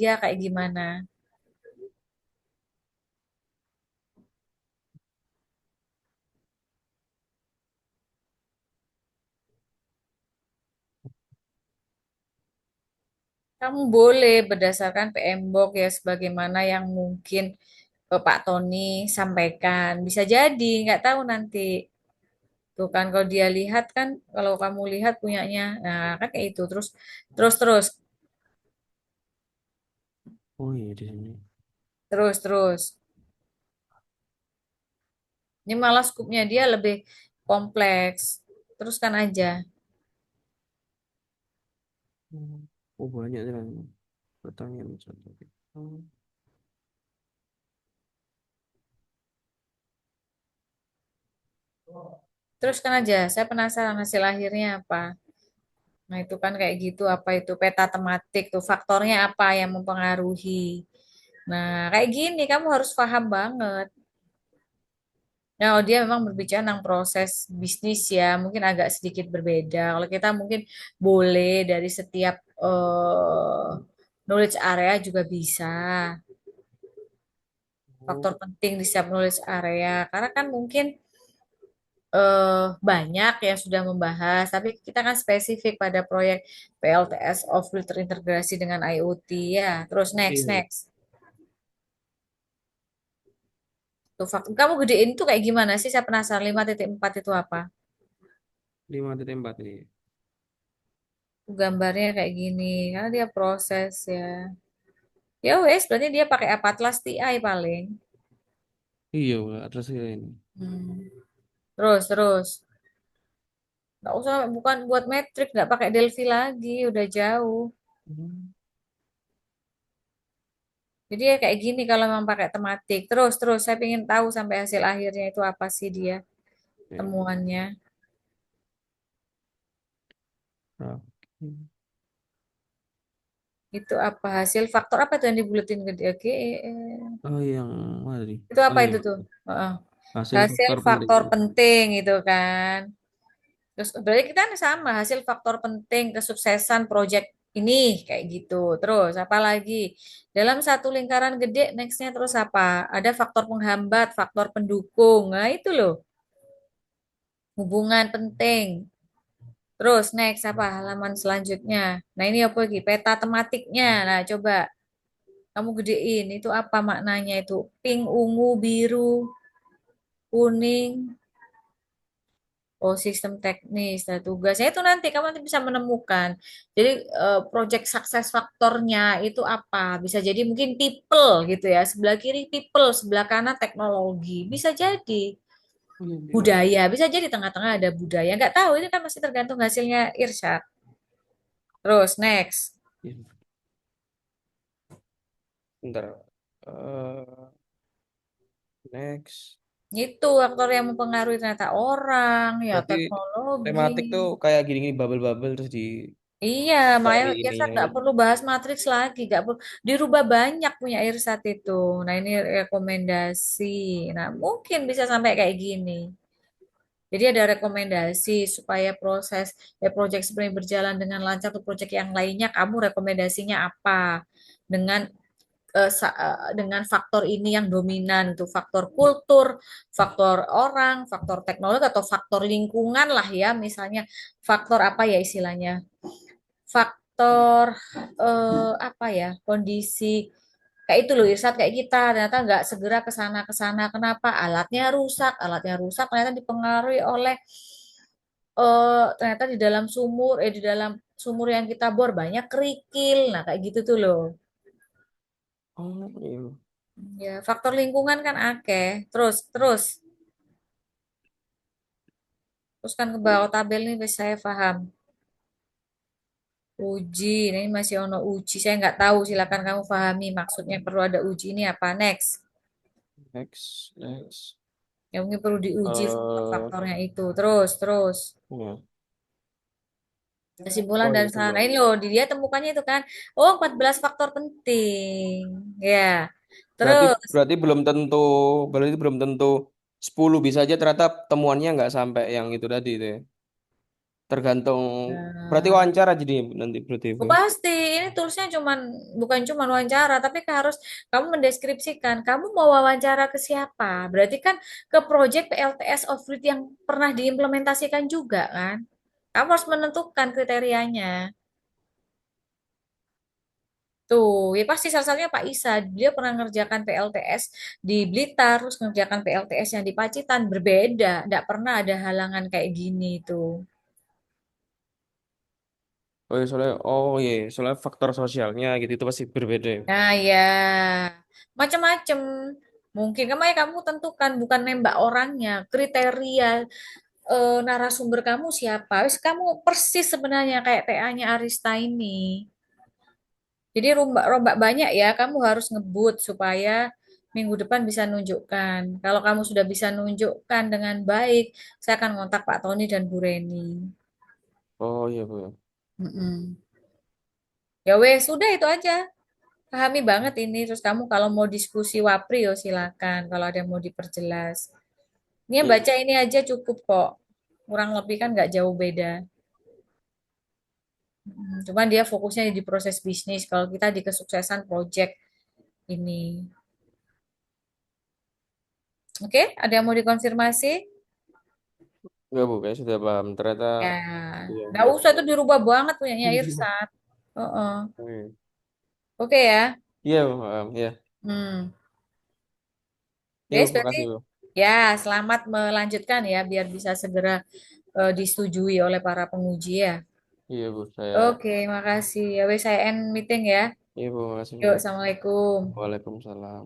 dia kayak gimana. Kamu boleh berdasarkan PM Box ya sebagaimana yang mungkin Pak Tony sampaikan. Bisa jadi, nggak tahu nanti. Tuh kan kalau dia lihat kan, kalau kamu lihat punyanya, nah kan kayak itu. Terus, Oh iya di sini. terus. Ini malah skupnya dia lebih kompleks. Teruskan aja. Hmm. Oh banyak kan pertanyaan satu. Oh, Teruskan aja. Saya penasaran hasil akhirnya apa. Nah, itu kan kayak gitu, apa itu peta tematik tuh, faktornya apa yang mempengaruhi. Nah, kayak gini kamu harus paham banget. Nah, oh, dia memang berbicara tentang proses bisnis ya, mungkin agak sedikit berbeda. Kalau kita mungkin boleh dari setiap knowledge area juga bisa. Faktor oh, penting di setiap knowledge area, karena kan mungkin banyak yang sudah membahas, tapi kita kan spesifik pada proyek PLTS of Grid terintegrasi dengan IoT ya. Terus iya. next. Tuh, kamu gedein tuh kayak gimana sih? Saya penasaran 5.4 itu apa? 5.4 ini. Tuh, gambarnya kayak gini, karena dia proses ya. Ya wes, berarti dia pakai apa? Atlas TI paling. Iya, atas ini. Hmm. Terus. Nggak usah, bukan buat metrik, nggak pakai Delphi lagi, udah jauh. Hmm. Jadi ya kayak gini kalau memang pakai tematik. Terus, saya ingin tahu sampai hasil akhirnya itu apa sih dia Ya. temuannya. Oke. Itu apa hasil faktor apa tuh yang dibuletin gede? Oke, Oh yang mana nih? itu Oh apa iya, itu tuh? Heeh. hasil Hasil faktor penting. faktor penting itu kan. Terus berarti kita sama hasil faktor penting kesuksesan proyek ini kayak gitu. Terus apa lagi? Dalam satu lingkaran gede, nextnya terus apa? Ada faktor penghambat, faktor pendukung. Nah itu loh, hubungan penting. Terus next apa halaman selanjutnya? Nah ini apa lagi? Peta tematiknya. Nah coba kamu gedein itu apa maknanya itu? Pink, ungu, biru, kuning. Oh, sistem teknis. Nah, tugasnya itu nanti kamu nanti bisa menemukan. Jadi, project success faktornya itu apa? Bisa jadi mungkin people gitu ya. Sebelah kiri people, sebelah kanan teknologi. Bisa jadi Oh iya, lima. budaya. Bisa jadi tengah-tengah ada budaya. Nggak tahu, ini kan masih tergantung hasilnya Irsyad. Terus, next. Iya. Bentar. Eh, next. Itu faktor yang mempengaruhi ternyata orang, ya Berarti teknologi. tematik tuh kayak gini-gini bubble-bubble terus Iya, makanya dicari Irsat ininya nggak gitu. perlu bahas matriks lagi, nggak perlu dirubah banyak punya Irsat itu. Nah ini rekomendasi. Nah mungkin bisa sampai kayak gini. Jadi ada rekomendasi supaya proses proyek sebenarnya berjalan dengan lancar untuk proyek yang lainnya. Kamu rekomendasinya apa? Dengan dengan faktor ini yang dominan itu faktor kultur, faktor orang, faktor teknologi atau faktor lingkungan lah ya. Misalnya faktor apa ya istilahnya? Faktor apa ya kondisi kayak itu loh Irsat kayak kita ternyata nggak segera ke sana kenapa alatnya rusak ternyata dipengaruhi oleh ternyata di dalam sumur yang kita bor banyak kerikil nah kayak gitu tuh loh Oh iya. ya faktor lingkungan kan akeh terus kan ke bawah tabel nih wis saya paham uji ini masih ono uji saya nggak tahu silakan kamu pahami maksudnya perlu ada uji ini apa next. Next. Ya mungkin perlu diuji Eh, faktor-faktornya itu. Terus. ya. Kesimpulan Oh dan iya saran. coba. Nah, ini loh, di dia temukannya itu kan. Oh, 14 faktor penting. Ya. Berarti Terus, berarti belum tentu 10 bisa aja ternyata temuannya nggak sampai yang itu tadi itu ya. tergantung. Berarti Nah, wawancara jadi nanti berarti oh, Bu. pasti ini tulisnya bukan cuman wawancara, tapi harus kamu mendeskripsikan kamu mau wawancara ke siapa. Berarti kan ke project PLTS Off-Grid yang pernah diimplementasikan juga kan. Kamu harus menentukan kriterianya. Tuh, ya pasti salah satunya Pak Isa. Dia pernah ngerjakan PLTS di Blitar, terus ngerjakan PLTS yang di Pacitan, berbeda. Nggak pernah ada halangan kayak gini tuh. Oh iya, soalnya faktor sosialnya gitu itu pasti berbeda ya. Nah, ya, macam-macam. Mungkin kamu tentukan bukan nembak orangnya, kriteria narasumber kamu siapa. Wis kamu persis sebenarnya kayak TA-nya Arista ini. Jadi rombak-rombak banyak ya, kamu harus ngebut supaya minggu depan bisa nunjukkan. Kalau kamu sudah bisa nunjukkan dengan baik, saya akan kontak Pak Tony dan Bu Reni. Oh iya Bu. Mm-mm. Ya wes, sudah itu aja. Pahami banget ini. Terus kamu kalau mau diskusi Wapri, yo silakan. Kalau ada yang mau diperjelas. Ini yang Iya. baca ini aja cukup kok. Kurang lebih kan nggak jauh beda. Cuman dia fokusnya di proses bisnis. Kalau kita di kesuksesan project ini. Oke, ada yang mau dikonfirmasi? Enggak Bu, kayak sudah paham. Ternyata Ya, iya nggak enggak. usah itu dirubah banget punyanya Irsat. Heeh. Oke. Oke ya. Iya Bu, paham. Iya. Hmm. Iya Guys, Bu, berarti makasih Bu. ya selamat melanjutkan ya biar bisa segera disetujui oleh para penguji ya. Iya Bu, saya. Oke, makasih. Ya wes saya end meeting ya. Iya Bu, makasih Bu. Yuk, assalamualaikum. Waalaikumsalam.